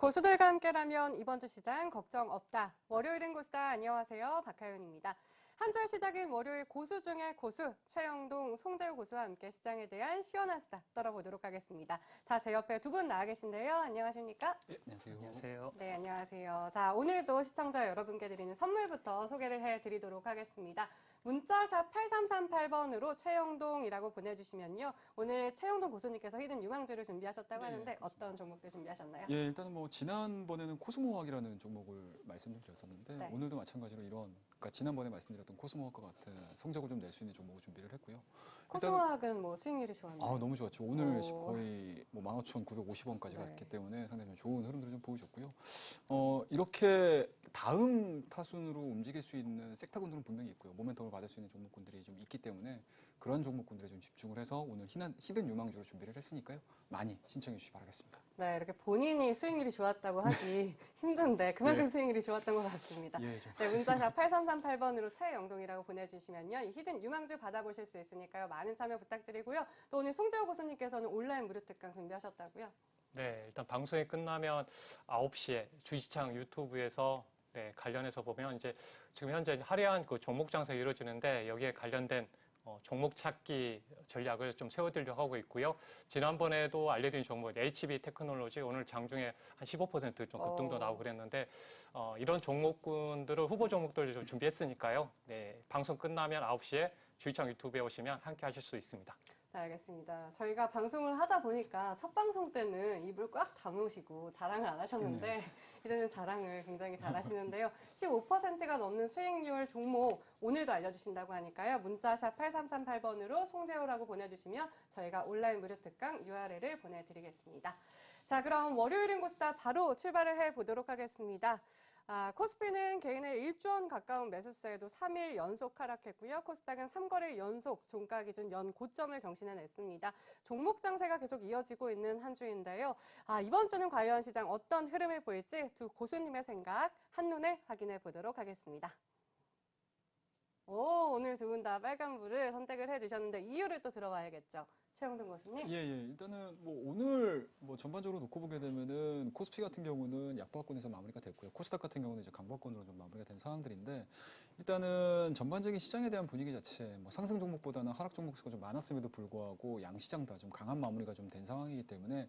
고수들과 함께라면 이번 주 시장 걱정 없다. 월요일은 고수다. 안녕하세요. 박하윤입니다. 한 주의 시작인 월요일 고수 중에 고수, 최영동, 송재우 고수와 함께 시장에 대한 시원한 수다 떨어보도록 하겠습니다. 자, 제 옆에 두 분 나와 계신데요. 안녕하십니까? 네, 안녕하세요. 안녕하세요. 네, 안녕하세요. 자, 오늘도 시청자 여러분께 드리는 선물부터 소개를 해드리도록 하겠습니다. 문자샵 8338번으로 최영동이라고 보내주시면요. 오늘 최영동 고수님께서 히든 유망주를 준비하셨다고 하는데 그렇습니다. 어떤 종목들 준비하셨나요? 예, 일단은 뭐 지난번에는 코스모학이라는 종목을 말씀드렸었는데 네. 오늘도 마찬가지로 그러니까 지난번에 말씀드렸던 코스모학과 같은 성적을 좀 낼 수 있는 종목을 준비를 했고요. 코스모학은 뭐 수익률이 좋았나요? 너무 좋았죠. 오늘 오. 거의 뭐 15,950원까지 네. 갔기 때문에 상당히 좀 좋은 흐름들을 좀 보여줬고요. 이렇게 다음 타순으로 움직일 수 있는 섹터군들은 분명히 있고요. 모멘텀을 받을 수 있는 종목군들이 좀 있기 때문에 그런 종목군들에 좀 집중을 해서 오늘 히든 유망주로 준비를 했으니까요. 많이 신청해 주시기 바라겠습니다. 네, 이렇게 본인이 수익률이 좋았다고 하기 힘든데 그만큼 네. 수익률이 좋았던 것 같습니다. 예, 좀. 네, 문자샵 8338번으로 최영동이라고 보내주시면요. 이 히든 유망주 받아보실 수 있으니까요. 많은 참여 부탁드리고요. 또 오늘 송재호 고수님께서는 온라인 무료 특강 준비하셨다고요? 네, 일단 방송이 끝나면 9시에 주식창 유튜브에서 관련해서 보면 이제 지금 현재 화려한 그 종목 장사가 이루어지는데 여기에 관련된 종목 찾기 전략을 좀 세워드리려고 하고 있고요. 지난번에도 알려드린 종목 HB 테크놀로지 오늘 장중에 한 15%좀 급등도 나오고 그랬는데 이런 종목군들을 후보 종목들을 좀 준비했으니까요. 네, 방송 끝나면 9시에 주식창 유튜브에 오시면 함께 하실 수 있습니다. 네, 알겠습니다. 저희가 방송을 하다 보니까 첫 방송 때는 입을 꽉 다무시고 자랑을 안 하셨는데 이제는 자랑을 굉장히 잘 하시는데요. 15%가 넘는 수익률 종목 오늘도 알려주신다고 하니까요. 문자샵 8338번으로 송재호라고 보내주시면 저희가 온라인 무료 특강 URL을 보내드리겠습니다. 자, 그럼 월요일인 고스타 바로 출발을 해보도록 하겠습니다. 코스피는 개인의 1조 원 가까운 매수세에도 3일 연속 하락했고요. 코스닥은 3거래 연속 종가 기준 연 고점을 경신해냈습니다. 종목 장세가 계속 이어지고 있는 한 주인데요. 이번 주는 과연 시장 어떤 흐름을 보일지 두 고수님의 생각 한눈에 확인해 보도록 하겠습니다. 오늘 두 분 다 빨간불을 선택을 해주셨는데 이유를 또 들어봐야겠죠. 최영동 고수님. 예. 일단은 뭐 오늘 뭐 전반적으로 놓고 보게 되면은 코스피 같은 경우는 약보합권에서 마무리가 됐고요. 코스닥 같은 경우는 이제 강보합권으로 좀 마무리가 된 상황들인데 일단은 전반적인 시장에 대한 분위기 자체 뭐 상승 종목보다는 하락 종목 수가 좀 많았음에도 불구하고 양시장 다 좀 강한 마무리가 좀 된 상황이기 때문에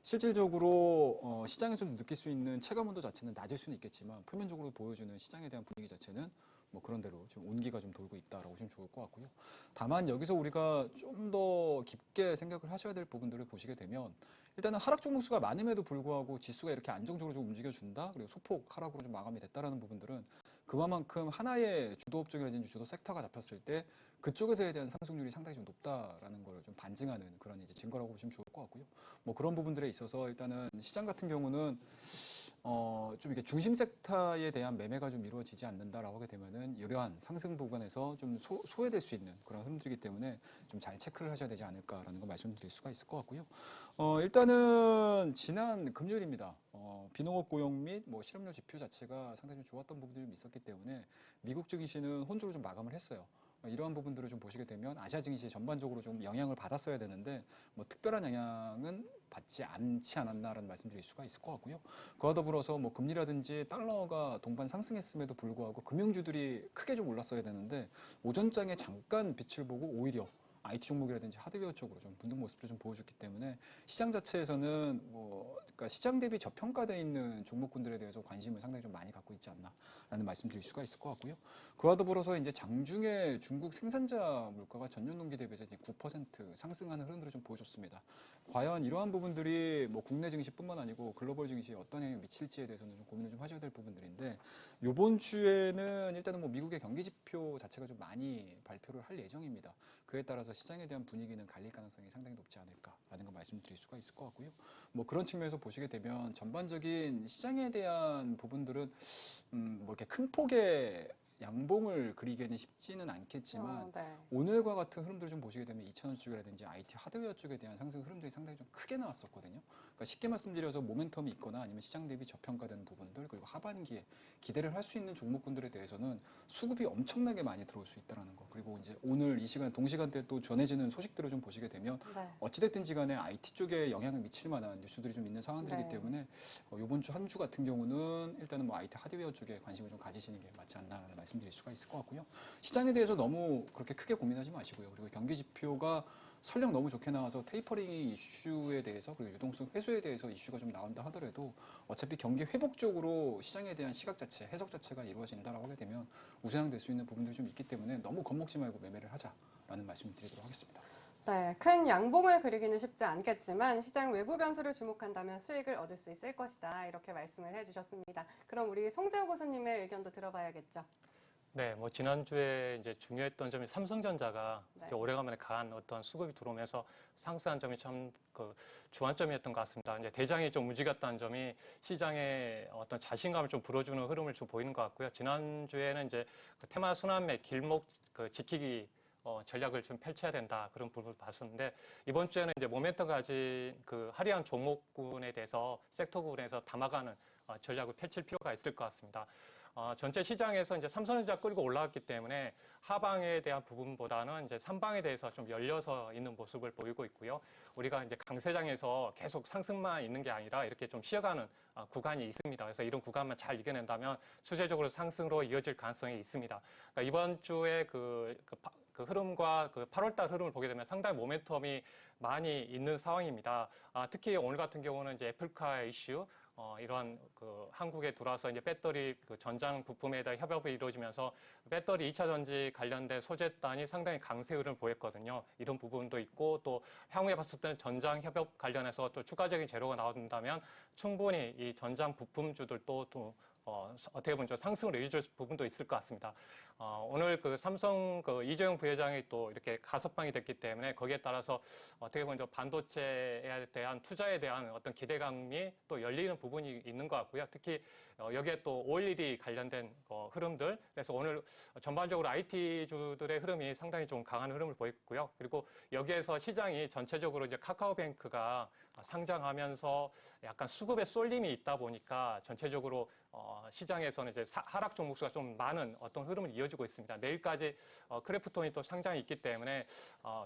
실질적으로 시장에서 좀 느낄 수 있는 체감 온도 자체는 낮을 수는 있겠지만 표면적으로 보여주는 시장에 대한 분위기 자체는 뭐 그런 대로 지금 온기가 좀 돌고 있다라고 보시면 좋을 것 같고요. 다만 여기서 우리가 좀 더 깊게 생각을 하셔야 될 부분들을 보시게 되면 일단은 하락 종목 수가 많음에도 불구하고 지수가 이렇게 안정적으로 좀 움직여준다. 그리고 소폭 하락으로 좀 마감이 됐다라는 부분들은 그만큼 하나의 주도 업종이라든지 주도 섹터가 잡혔을 때 그쪽에서에 대한 상승률이 상당히 좀 높다라는 걸 좀 반증하는 그런 이제 증거라고 보시면 좋을 것 같고요. 뭐 그런 부분들에 있어서 일단은 시장 같은 경우는 좀 이렇게 중심 섹터에 대한 매매가 좀 이루어지지 않는다라고 하게 되면은 이러한 상승 부분에서 좀 소외될 수 있는 그런 흐름들이기 때문에 좀 잘 체크를 하셔야 되지 않을까라는 거 말씀드릴 수가 있을 것 같고요. 일단은 지난 금요일입니다. 비농업 고용 및 뭐 실업률 지표 자체가 상당히 좀 좋았던 부분들이 좀 있었기 때문에 미국 증시는 혼조로 좀 마감을 했어요. 이러한 부분들을 좀 보시게 되면 아시아 증시 전반적으로 좀 영향을 받았어야 되는데 뭐 특별한 영향은 받지 않지 않았나라는 말씀드릴 수가 있을 것 같고요. 그와 더불어서 뭐 금리라든지 달러가 동반 상승했음에도 불구하고 금융주들이 크게 좀 올랐어야 되는데 오전장에 잠깐 빛을 보고 오히려 IT 종목이라든지 하드웨어 쪽으로 좀 붙는 모습을 좀 보여줬기 때문에 시장 자체에서는 그러니까 시장 대비 저평가되어 있는 종목군들에 대해서 관심을 상당히 좀 많이 갖고 있지 않나라는 말씀드릴 수가 있을 것 같고요. 그와 더불어서 이제 장중에 중국 생산자 물가가 전년 동기 대비해서 이제 9% 상승하는 흐름들을 좀 보여줬습니다. 과연 이러한 부분들이 뭐 국내 증시뿐만 아니고 글로벌 증시에 어떤 영향을 미칠지에 대해서는 좀 고민을 좀 하셔야 될 부분들인데 이번 주에는 일단은 뭐 미국의 경기 지표 자체가 좀 많이 발표를 할 예정입니다. 그에 따라서 시장에 대한 분위기는 갈릴 가능성이 상당히 높지 않을까라는 걸 말씀드릴 수가 있을 것 같고요. 뭐 그런 측면에서 보시게 되면 전반적인 시장에 대한 부분들은 뭐 이렇게 큰 폭의 양봉을 그리기에는 쉽지는 않겠지만 네. 오늘과 같은 흐름들을 좀 보시게 되면 2,000원 쪽이라든지 IT 하드웨어 쪽에 대한 상승 흐름들이 상당히 좀 크게 나왔었거든요. 그러니까 쉽게 말씀드려서 모멘텀이 있거나 아니면 시장 대비 저평가되는 부분들 그리고 하반기에 기대를 할 수 있는 종목군들에 대해서는 수급이 엄청나게 많이 들어올 수 있다는 거. 그리고 이제 오늘 이 시간 동시간대에 또 전해지는 소식들을 좀 보시게 되면 네. 어찌됐든지 간에 IT 쪽에 영향을 미칠 만한 뉴스들이 좀 있는 상황들이기 네. 때문에 이번 주 한 주 같은 경우는 일단은 뭐 IT 하드웨어 쪽에 관심을 좀 가지시는 게 맞지 않나라는 말씀드릴 수가 있을 것 같고요. 시장에 대해서 너무 그렇게 크게 고민하지 마시고요. 그리고 경기 지표가 설령 너무 좋게 나와서 테이퍼링 이슈에 대해서 그리고 유동성 회수에 대해서 이슈가 좀 나온다 하더라도 어차피 경기 회복 쪽으로 시장에 대한 시각 자체, 해석 자체가 이루어진다라고 하게 되면 우상향될 수 있는 부분들이 좀 있기 때문에 너무 겁먹지 말고 매매를 하자라는 말씀을 드리도록 하겠습니다. 네, 큰 양봉을 그리기는 쉽지 않겠지만 시장 외부 변수를 주목한다면 수익을 얻을 수 있을 것이다. 이렇게 말씀을 해주셨습니다. 그럼 우리 송재호 고수님의 의견도 들어봐야겠죠. 네, 뭐 지난주에 이제 중요했던 점이 삼성전자가 네. 이제 오래간만에 강한 어떤 수급이 들어오면서 상승한 점이 참 그 주안점이었던 것 같습니다. 이제 대장이 좀 움직였다는 점이 시장에 어떤 자신감을 좀 불어주는 흐름을 좀 보이는 것 같고요. 지난주에는 이제 그 테마 순환매 길목 그 지키기 전략을 좀 펼쳐야 된다 그런 부분을 봤었는데 이번 주에는 이제 모멘텀 가진 그 화려한 종목군에 대해서 섹터군에서 담아가는 전략을 펼칠 필요가 있을 것 같습니다. 전체 시장에서 이제 삼성전자 끌고 올라왔기 때문에 하방에 대한 부분보다는 이제 삼방에 대해서 좀 열려서 있는 모습을 보이고 있고요. 우리가 이제 강세장에서 계속 상승만 있는 게 아니라 이렇게 좀 쉬어가는 구간이 있습니다. 그래서 이런 구간만 잘 이겨낸다면 추세적으로 상승으로 이어질 가능성이 있습니다. 그러니까 이번 주에 그 흐름과 그 8월달 흐름을 보게 되면 상당히 모멘텀이 많이 있는 상황입니다. 특히 오늘 같은 경우는 이제 애플카 이슈, 이러한 그 한국에 들어와서 이제 배터리 그 전장 부품에 대한 협업이 이루어지면서 배터리 2차 전지 관련된 소재단이 상당히 강세 흐름을 보였거든요. 이런 부분도 있고 또 향후에 봤을 때는 전장 협업 관련해서 또 추가적인 재료가 나온다면 충분히 이 전장 부품주들도 또 어떻게 보면 좀 상승을 이어줄 부분도 있을 것 같습니다. 오늘 그 삼성 그 이재용 부회장이 또 이렇게 가석방이 됐기 때문에 거기에 따라서 어떻게 보면 반도체에 대한 투자에 대한 어떤 기대감이 또 열리는 부분이 있는 것 같고요. 특히 여기에 또 OLED 관련된 흐름들. 그래서 오늘 전반적으로 IT주들의 흐름이 상당히 좀 강한 흐름을 보였고요. 그리고 여기에서 시장이 전체적으로 이제 카카오뱅크가 상장하면서 약간 수급의 쏠림이 있다 보니까 전체적으로 시장에서는 이제 하락 종목 수가 좀 많은 어떤 흐름을 이어지고 있습니다. 내일까지 크래프톤이 또 상장이 있기 때문에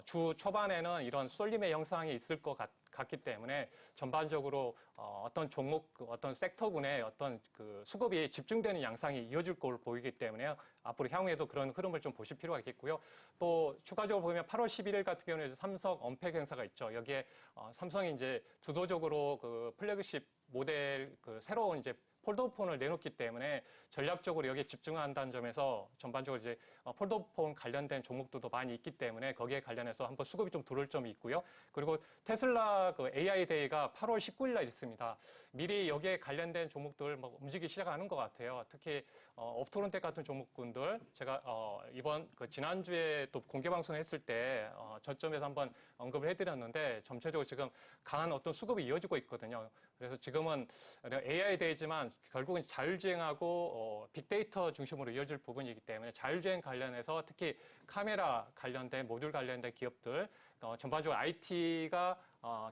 주 초반에는 이런 쏠림의 영상이 있을 것 같기 때문에 전반적으로 어떤 종목, 어떤 섹터군의 어떤 그 수급이 집중되는 양상이 이어질 걸로 보이기 때문에 앞으로 향후에도 그런 흐름을 좀 보실 필요가 있겠고요. 또 추가적으로 보면 8월 11일 같은 경우는 삼성 언팩 행사가 있죠. 여기에 삼성이 이제 주도적으로 그 플래그십 모델 그 새로운 이제 폴더폰을 내놓기 때문에 전략적으로 여기에 집중한다는 점에서 전반적으로 이제 폴더폰 관련된 종목들도 많이 있기 때문에 거기에 관련해서 한번 수급이 좀 들어올 점이 있고요. 그리고 테슬라 그 AI 데이가 8월 19일 날 있습니다. 미리 여기에 관련된 종목들 뭐 움직이기 시작하는 것 같아요. 특히 업토론텍 같은 종목군들 제가 이번 그 지난주에 또 공개 방송을 했을 때 저점에서 한번 언급을 해드렸는데 전체적으로 지금 강한 어떤 수급이 이어지고 있거든요. 그래서 지금은 AI 데이지만 결국은 자율주행하고 빅데이터 중심으로 이어질 부분이기 때문에 자율주행 관련해서 특히 카메라 관련된 모듈 관련된 기업들 전반적으로 IT가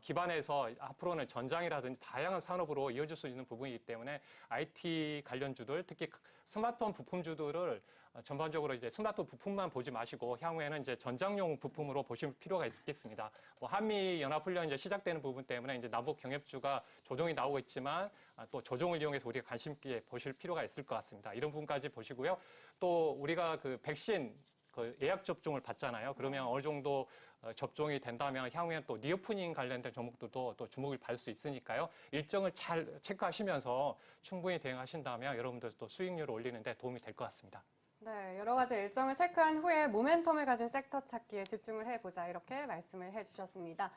기반해서 앞으로는 전장이라든지 다양한 산업으로 이어질 수 있는 부분이기 때문에 IT 관련주들 특히 스마트폰 부품주들을 전반적으로 이제 스마트폰 부품만 보지 마시고 향후에는 이제 전장용 부품으로 보실 필요가 있겠습니다. 뭐 한미 연합훈련 이제 시작되는 부분 때문에 이제 남북 경협주가 조정이 나오고 있지만 또 조정을 이용해서 우리가 관심 있게 보실 필요가 있을 것 같습니다. 이런 부분까지 보시고요. 또 우리가 그 백신 그 예약 접종을 받잖아요. 그러면 어느 정도 접종이 된다면 향후에는 또 리오프닝 관련된 종목들도 또 주목을 받을 수 있으니까요. 일정을 잘 체크하시면서 충분히 대응하신다면 여러분들 또 수익률을 올리는데 도움이 될 것 같습니다. 네, 여러 가지 일정을 체크한 후에 모멘텀을 가진 섹터 찾기에 집중을 해보자 이렇게 말씀을 해주셨습니다.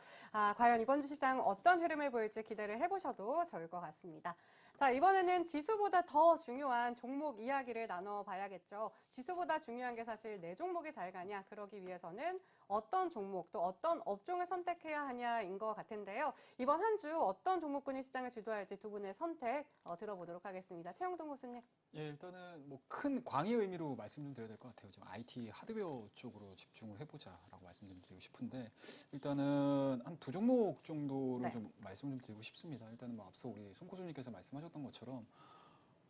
과연 이번 주 시장 어떤 흐름을 보일지 기대를 해보셔도 좋을 것 같습니다. 자, 이번에는 지수보다 더 중요한 종목 이야기를 나눠봐야겠죠. 지수보다 중요한 게 사실 내 종목이 잘 가냐, 그러기 위해서는 어떤 종목 또 어떤 업종을 선택해야 하냐인 것 같은데요. 이번 한 주 어떤 종목군이 시장을 주도할지 두 분의 선택 들어보도록 하겠습니다. 최영동 교수님. 예, 일단은 뭐 큰 광의 의미로 말씀 좀 드려야 될 것 같아요. 지금 IT 하드웨어 쪽으로 집중을 해보자라고 말씀 좀 드리고 싶은데, 일단은 한 두 종목 정도를 네. 좀 말씀 좀 드리고 싶습니다. 일단은 뭐 앞서 우리 손 교수님께서 말씀하셨던 것처럼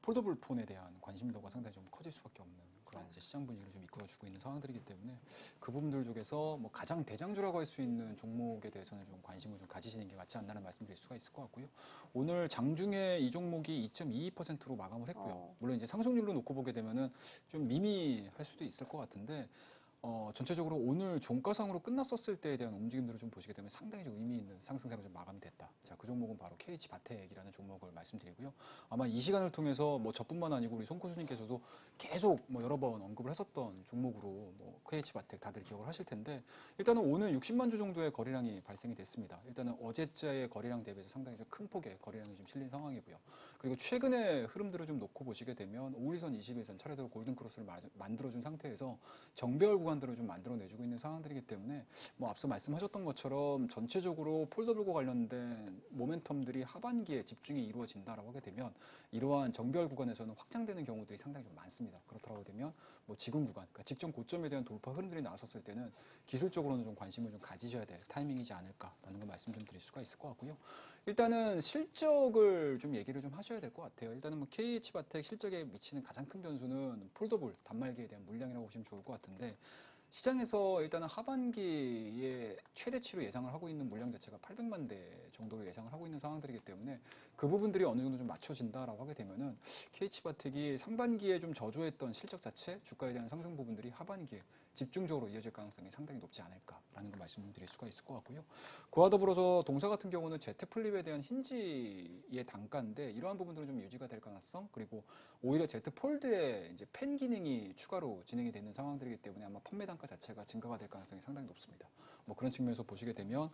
폴더블 폰에 대한 관심도가 상당히 좀 커질 수밖에 없는 그런 이제 시장 분위기를 좀 이끌어주고 있는 상황들이기 때문에 그 부분들 중에서 뭐 가장 대장주라고 할 수 있는 종목에 대해서는 좀 관심을 좀 가지시는 게 맞지 않나는 말씀드릴 수가 있을 것 같고요. 오늘 장중에 이 종목이 2.22%로 마감을 했고요. 물론 이제 상승률로 놓고 보게 되면은 좀 미미할 수도 있을 것 같은데. 전체적으로 오늘 종가상으로 끝났었을 때에 대한 움직임들을 좀 보시게 되면 상당히 좀 의미 있는 상승세로 좀 마감이 됐다. 자, 그 종목은 바로 KH바텍이라는 종목을 말씀드리고요. 아마 이 시간을 통해서 뭐 저뿐만 아니고 우리 손 교수님께서도 계속 뭐 여러 번 언급을 했었던 종목으로 뭐 KH바텍 다들 기억을 하실 텐데, 일단은 오늘 60만 주 정도의 거래량이 발생이 됐습니다. 일단은 어제자의 거래량 대비해서 상당히 좀 큰 폭의 거래량이 좀 실린 상황이고요. 그리고 최근의 흐름들을 좀 놓고 보시게 되면 5일선, 20일선 차례대로 골든크로스를 만들어준 상태에서 정배열 구간들을 좀 만들어내주고 있는 상황들이기 때문에 뭐 앞서 말씀하셨던 것처럼 전체적으로 폴더블과 관련된 모멘텀들이 하반기에 집중이 이루어진다라고 하게 되면 이러한 정배열 구간에서는 확장되는 경우들이 상당히 좀 많습니다. 그렇다고 되면 뭐 지금 구간, 그러니까 직전 고점에 대한 돌파 흐름들이 나왔었을 때는 기술적으로는 좀 관심을 좀 가지셔야 될 타이밍이지 않을까라는 걸 말씀 좀 드릴 수가 있을 것 같고요. 일단은 실적을 좀 얘기를 좀 하셔야 될 것 같아요. 일단은 뭐 KH바텍 실적에 미치는 가장 큰 변수는 폴더블 단말기에 대한 물량이라고 보시면 좋을 것 같은데, 시장에서 일단은 하반기에 최대치로 예상을 하고 있는 물량 자체가 800만 대 정도로 예상을 하고 있는 상황들이기 때문에 그 부분들이 어느 정도 좀 맞춰진다라고 하게 되면은 KH바텍이 상반기에 좀 저조했던 실적 자체, 주가에 대한 상승 부분들이 하반기에 집중적으로 이어질 가능성이 상당히 높지 않을까라는 걸 말씀드릴 수가 있을 것 같고요. 그와 더불어서 동사 같은 경우는 Z 플립에 대한 힌지의 단가인데 이러한 부분들은 좀 유지가 될 가능성, 그리고 오히려 Z 폴드에 이제 펜 기능이 추가로 진행이 되는 상황들이기 때문에 아마 판매 단가 자체가 증가가 될 가능성이 상당히 높습니다. 뭐 그런 측면에서 보시게 되면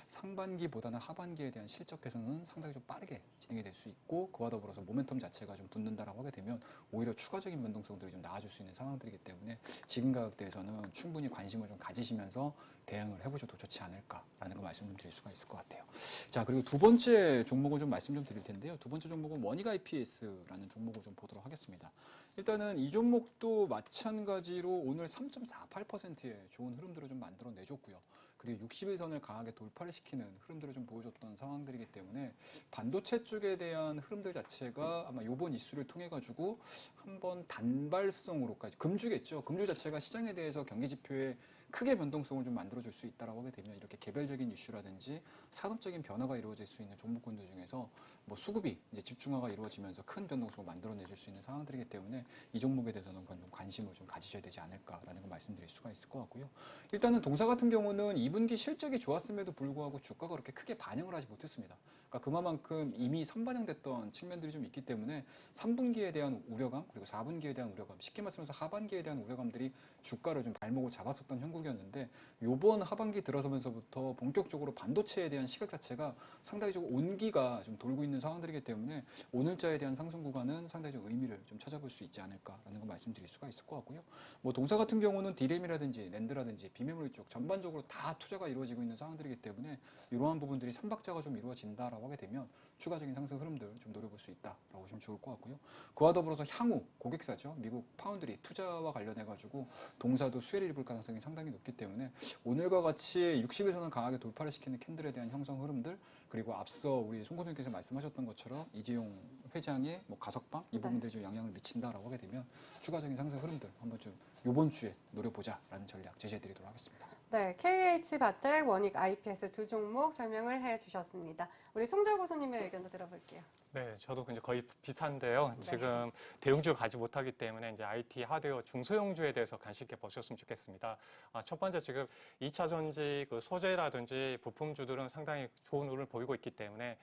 상반기보다는 하반기에 대한 실적 개선은 상당히 좀 빠르게 진행이 될 수 있고, 그와 더불어서 모멘텀 자체가 좀 붙는다라고 하게 되면 오히려 추가적인 변동성들이 좀 나아질 수 있는 상황들이기 때문에 지금 가격대에서는 충분히 관심을 좀 가지시면서 대응을 해보셔도 좋지 않을까라는 걸 말씀 좀 드릴 수가 있을 것 같아요. 자, 그리고 두 번째 종목을 좀 말씀 좀 드릴 텐데요. 두 번째 종목은 원익 IPS라는 종목을 좀 보도록 하겠습니다. 일단은 이 종목도 마찬가지로 오늘 3.48%의 좋은 흐름들을 좀 만들어내줬고요. 그리고 60일선을 강하게 돌파를 시키는 흐름들을 좀 보여줬던 상황들이기 때문에 반도체 쪽에 대한 흐름들 자체가 아마 이번 이슈를 통해 가지고 한번 단발성으로까지, 금주겠죠. 금주 자체가 시장에 대해서 경기 지표에 크게 변동성을 좀 만들어줄 수 있다라고 하게 되면 이렇게 개별적인 이슈라든지 산업적인 변화가 이루어질 수 있는 종목군들 중에서 뭐 수급이 이제 집중화가 이루어지면서 큰 변동성을 만들어내줄 수 있는 상황들이기 때문에 이 종목에 대해서는 좀 관심을 좀 가지셔야 되지 않을까라는 걸 말씀드릴 수가 있을 것 같고요. 일단은 동사 같은 경우는 2분기 실적이 좋았음에도 불구하고 주가가 그렇게 크게 반영을 하지 못했습니다. 그러니까 그만큼 이미 선반영됐던 측면들이 좀 있기 때문에 3분기에 대한 우려감, 그리고 4분기에 대한 우려감, 쉽게 말씀해서 하반기에 대한 우려감들이 주가를 좀 발목을 잡았었던 형국이었는데, 요번 하반기 들어서면서부터 본격적으로 반도체에 대한 시각 자체가 상당히 좀 온기가 좀 돌고 있는 상황들이기 때문에 오늘자에 대한 상승 구간은 상당히 좀 의미를 좀 찾아볼 수 있지 않을까라는 걸 말씀드릴 수가 있을 것 같고요. 뭐 동사 같은 경우는 디램이라든지 랜드라든지 비메모리 쪽 전반적으로 다 투자가 이루어지고 있는 상황들이기 때문에 이러한 부분들이 3박자가 좀 이루어진다라고 하게 되면 추가적인 상승 흐름들 좀 노려볼 수 있다라고 보시면 좋을 것 같고요. 그와 더불어서 향후 고객사죠. 미국 파운드리 투자와 관련해가지고 동사도 수혜를 입을 가능성이 상당히 높기 때문에 오늘과 같이 60에서는 강하게 돌파를 시키는 캔들에 대한 형성 흐름들, 그리고 앞서 우리 송 교수님께서 말씀하셨던 것처럼 이재용 회장의 뭐 가석방 이 부분들이 좀 영향을 미친다라고 하게 되면 추가적인 상승 흐름들 한번 좀 이번 주에 노려보자라는 전략 제시해드리도록 하겠습니다. 네, KH바텍, 원익 IPS 두 종목 설명을 해주셨습니다. 우리 송재 교수님의 의견도 들어볼게요. 네, 저도 이제 거의 비슷한데요. 네. 지금 대형주를 가지 못하기 때문에 이제 IT 하드웨어 중소형주에 대해서 관심 있게 보셨으면 좋겠습니다. 첫 번째 지금 2차 전지 그 소재라든지 부품주들은 상당히 좋은 흐름을 보이고 있기 때문에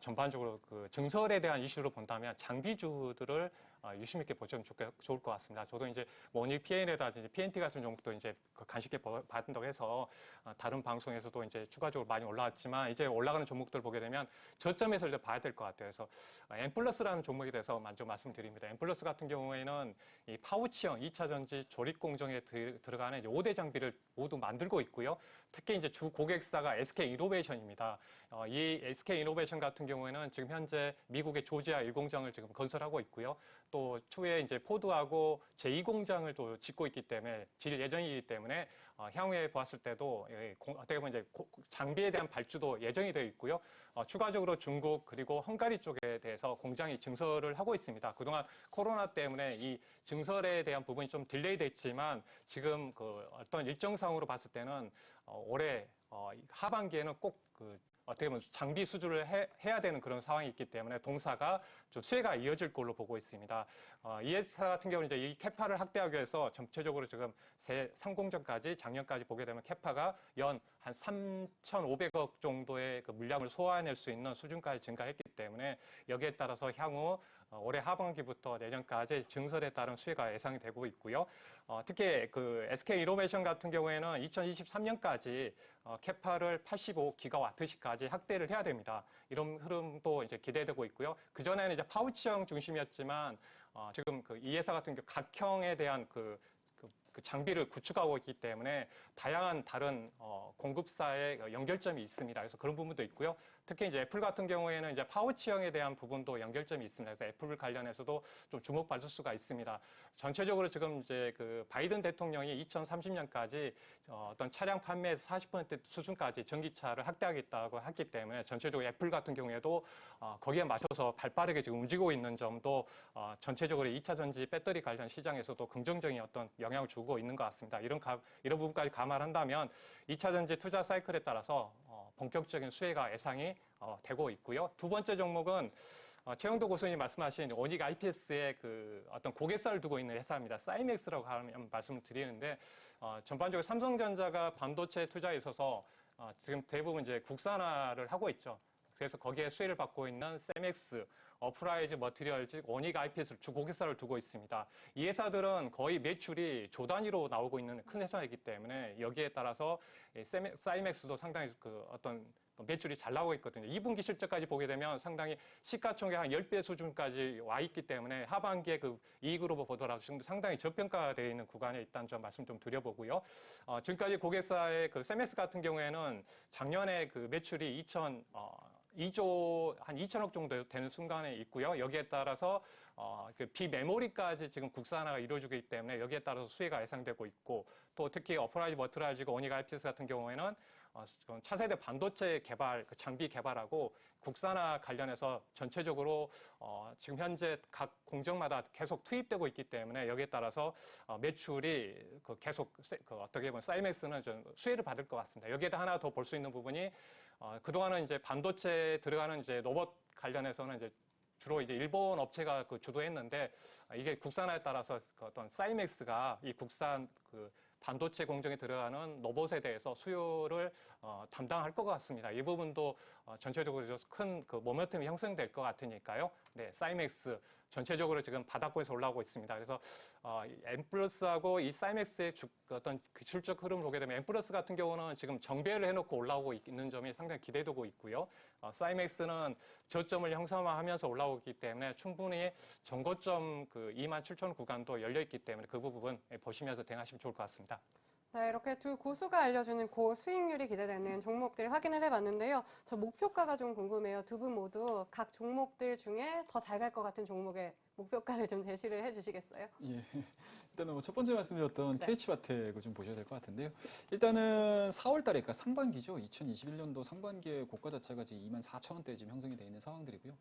전반적으로 그 증설에 대한 이슈로 본다면 장비주들을 유심 있게 보시면 좋을 것 같습니다. 저도 이제 원익 PN이라든지 PNT 같은 종목도 이제 관심 있게 받는다고 해서 다른 방송에서도 이제 추가적으로 많이 올라왔지만 이제 올라가는 종목들 보게 되면 저점에서 이제 봐야 될 것 같아요. 그래서 엠플러스라는 종목에 대해서 먼저 말씀드립니다. 엠플러스 같은 경우에는 이 파우치형 2차 전지 조립 공정에 들어가는 5대 장비를 모두 만들고 있고요. 특히 이제 주 고객사가 SK 이노베이션입니다. 이 SK 이노베이션 같은 경우에는 지금 현재 미국의 조지아 1공장을 지금 건설하고 있고요. 또 추후에 이제 포드하고 제2공장을 또 짓고 있기 때문에 질 예정이기 때문에 향후에 보았을 때도 어떻게 보면 이제 장비에 대한 발주도 예정이 되어 있고요. 추가적으로 중국 그리고 헝가리 쪽에 대해서 공장이 증설을 하고 있습니다. 그동안 코로나 때문에 이 증설에 대한 부분이 좀 딜레이 됐지만 지금 그 어떤 일정상으로 봤을 때는 올해 하반기에는 꼭 어떻게 보면 장비 수주를 해야 되는 그런 상황이 있기 때문에 동사가 좀 수혜가 이어질 걸로 보고 있습니다. 이 회사 같은 경우는 이제 이 캐파를 확대하기 위해서 전체적으로 지금 상공전까지 작년까지 보게 되면 캐파가 연 한 3,500억 정도의 그 물량을 소화해낼 수 있는 수준까지 증가했기 때문에 여기에 따라서 향후 올해 하반기부터 내년까지 증설에 따른 수혜가 예상이 되고 있고요. 특히 그 SK 이노베이션 같은 경우에는 2023년까지 캐파를 85기가와트시까지 확대를 해야 됩니다. 이런 흐름도 이제 기대되고 있고요. 그 전에는 이제 파우치형 중심이었지만 지금 그 이 회사 같은 경우 각형에 대한 그 장비를 구축하고 있기 때문에 다양한 다른 공급사의 연결점이 있습니다. 그래서 그런 부분도 있고요. 특히 이제 애플 같은 경우에는 이제 파우치형에 대한 부분도 연결점이 있습니다. 그래서 애플 관련해서도 좀 주목받을 수가 있습니다. 전체적으로 지금 이제 그 바이든 대통령이 2030년까지 어떤 차량 판매에서 40% 수준까지 전기차를 확대하겠다고 했기 때문에 전체적으로 애플 같은 경우에도 거기에 맞춰서 발빠르게 지금 움직이고 있는 점도 전체적으로 2차 전지 배터리 관련 시장에서도 긍정적인 어떤 영향을 주고 있는 것 같습니다. 이런 부분까지 감안한다면 2차 전지 투자 사이클에 따라서 본격적인 수혜가 예상이 되고 있고요. 두 번째 종목은 최영도 교수님이 말씀하신 원익 IPS의 그 어떤 고객사를 두고 있는 회사입니다. 사이맥스라고 말씀을 드리는데 전반적으로 삼성전자가 반도체 투자에 있어서 지금 대부분 이제 국산화를 하고 있죠. 그래서 거기에 수혜를 받고 있는 세맥스, 어프라이즈 머티리얼즈, 원익 IPS를 주 고객사를 두고 있습니다. 이 회사들은 거의 매출이 조 단위로 나오고 있는 큰 회사이기 때문에 여기에 따라서 사이맥스도 상당히 그 어떤 매출이 잘 나오고 있거든요. 2분기 실적까지 보게 되면 상당히 시가총액 한 10배 수준까지 와 있기 때문에 하반기에 그 이익으로 보더라도 지금 상당히 저평가되어 있는 구간에 있다는 점 말씀 좀 드려보고요. 지금까지 고객사의 그 세맥스 같은 경우에는 작년에 그 매출이 2조 한 2천억 정도 되는 순간에 있고요. 여기에 따라서 그 비메모리까지 지금 국산화가 이루어지고 있기 때문에 여기에 따라서 수혜가 예상되고 있고 또 특히 어프라이즈 머티리얼즈가 원익 IPS 같은 경우에는 차세대 반도체 개발, 그 장비 개발하고 국산화 관련해서 전체적으로 지금 현재 각 공정마다 계속 투입되고 있기 때문에 여기에 따라서 매출이 계속 어떻게 보면 사이맥스는 좀 수혜를 받을 것 같습니다. 여기에다 하나 더 볼 수 있는 부분이 그동안은 이제 반도체 들어가는 이제 로봇 관련해서는 이제 주로 이제 일본 업체가 그 주도했는데 이게 국산화에 따라서 그 어떤 사이맥스가 이 국산 그 반도체 공정에 들어가는 로봇에 대해서 수요를 담당할 것 같습니다. 이 부분도 전체적으로 큰 그 모멘텀이 형성될 것 같으니까요. 네, 사이맥스 전체적으로 지금 바닥권에서 올라오고 있습니다. 그래서 엠플러스하고 이 사이맥스의 어떤 기술적 흐름을 보게 되면 엠플러스 같은 경우는 지금 정배를 해놓고 올라오고 있는 점이 상당히 기대되고 있고요. 사이맥스는 저점을 형성하면서 올라오기 때문에 충분히 전고점 그 27,000 구간도 열려 있기 때문에 그 부분 보시면서 대응하시면 좋을 것 같습니다. 네, 이렇게 두 고수가 알려주는 고수익률이 기대되는 종목들 확인을 해봤는데요. 저 목표가가 좀 궁금해요. 두 분 모두 각 종목들 중에 더 잘 갈 것 같은 종목의 목표가를 좀 제시를 해주시겠어요? 예. 일단은 뭐 첫 번째 말씀드렸던 네. KH바텍을 좀 보셔야 될 것 같은데요. 일단은 4월 달에, 그러니까 상반기죠. 2021년도 상반기에 고가 자체가 지금 24,000원대에 지금 형성이 되어 있는 상황들이고요.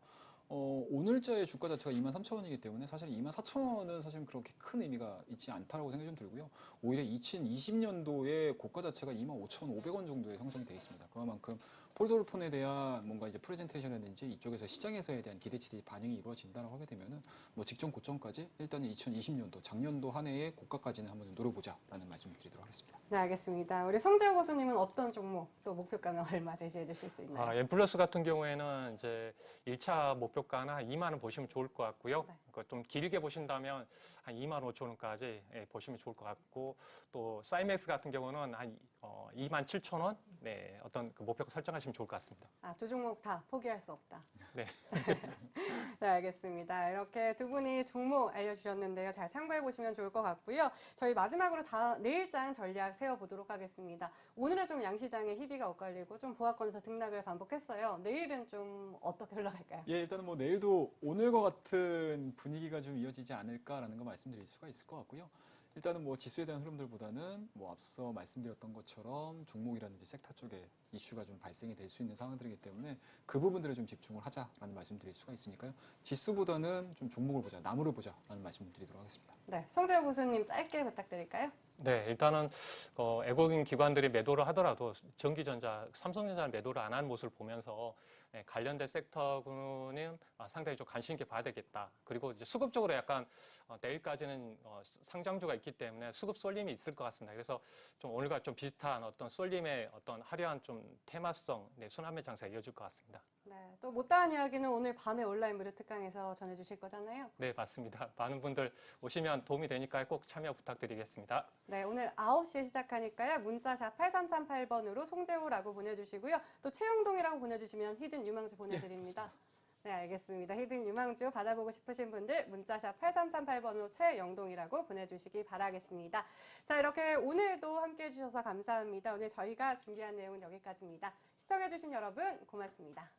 오늘자의 주가 자체가 23,000원이기 때문에 사실 24,000원은 사실 그렇게 큰 의미가 있지 않다라고 생각이 좀 들고요. 오히려 2020년도에 고가 자체가 25,500원 정도에 형성이 되어 있습니다. 그만큼 폴더폰에 대한 뭔가 이제 프레젠테이션이라든지 이쪽에서 시장에서에 대한 기대치들이 반영이 이루어진다라고 하게 되면은 뭐 직전 고점까지 일단은 2020년도 작년도 한 해의 고가까지는 한번 노려보자라는 말씀을 드리도록 하겠습니다. 네, 알겠습니다. 우리 송재호 교수님은 어떤 종목 또 목표가는 얼마 제시해 주실 수 있나요? 엠플러스 같은 경우에는 이제 1차 목표가는 한 2만 원 보시면 좋을 것 같고요. 네. 좀 길게 보신다면 한 25,000원까지 보시면 좋을 것 같고 또 사이맥스 같은 경우는 한 27,000원 네, 어떤 그 목표가 설정하시면 좋을 것 같습니다. 두 종목 다 포기할 수 없다. 네. 네, 알겠습니다. 이렇게 두 분이 종목 알려주셨는데요. 잘 참고해 보시면 좋을 것 같고요. 저희 마지막으로 내일장 전략 세워보도록 하겠습니다. 오늘은 좀 양시장에 희비가 엇갈리고 좀 보합권에서 등락을 반복했어요. 내일은 좀 어떻게 흘러갈까요? 예, 일단은 뭐 내일도 오늘과 같은 분위기가 좀 이어지지 않을까라는 거 말씀드릴 수가 있을 것 같고요. 일단은 뭐 지수에 대한 흐름들보다는 뭐 앞서 말씀드렸던 것처럼 종목이라든지 섹터 쪽에 이슈가 좀 발생이 될 수 있는 상황들이기 때문에 그 부분들에 좀 집중을 하자라는 말씀드릴 수가 있으니까요. 지수보다는 좀 종목을 보자, 나무를 보자라는 말씀드리도록 하겠습니다. 네, 송재호 교수님 짧게 부탁드릴까요? 네, 일단은 외국인 기관들이 매도를 하더라도 전기전자, 삼성전자는 매도를 안 한 모습을 보면서 관련된 섹터군은 상당히 좀 관심 있게 봐야 되겠다. 그리고 이제 수급적으로 약간 내일까지는 상장주가 있기 때문에 수급 쏠림이 있을 것 같습니다. 그래서 좀 오늘과 좀 비슷한 어떤 쏠림의 어떤 화려한 좀 테마성 순환매 장세가 이어질 것 같습니다. 네, 또 못다한 이야기는 오늘 밤에 온라인 무료 특강에서 전해주실 거잖아요. 네, 맞습니다. 많은 분들 오시면 도움이 되니까 꼭 참여 부탁드리겠습니다. 네, 오늘 9시에 시작하니까요. 문자샵 8338번으로 송재호라고 보내주시고요. 또 최영동이라고 보내주시면 히든 유망주 보내드립니다. 네, 알겠습니다. 히든 유망주 받아보고 싶으신 분들 문자샵 8338번으로 최영동이라고 보내주시기 바라겠습니다. 자, 이렇게 오늘도 함께해 주셔서 감사합니다. 오늘 저희가 준비한 내용은 여기까지입니다. 시청해주신 여러분 고맙습니다.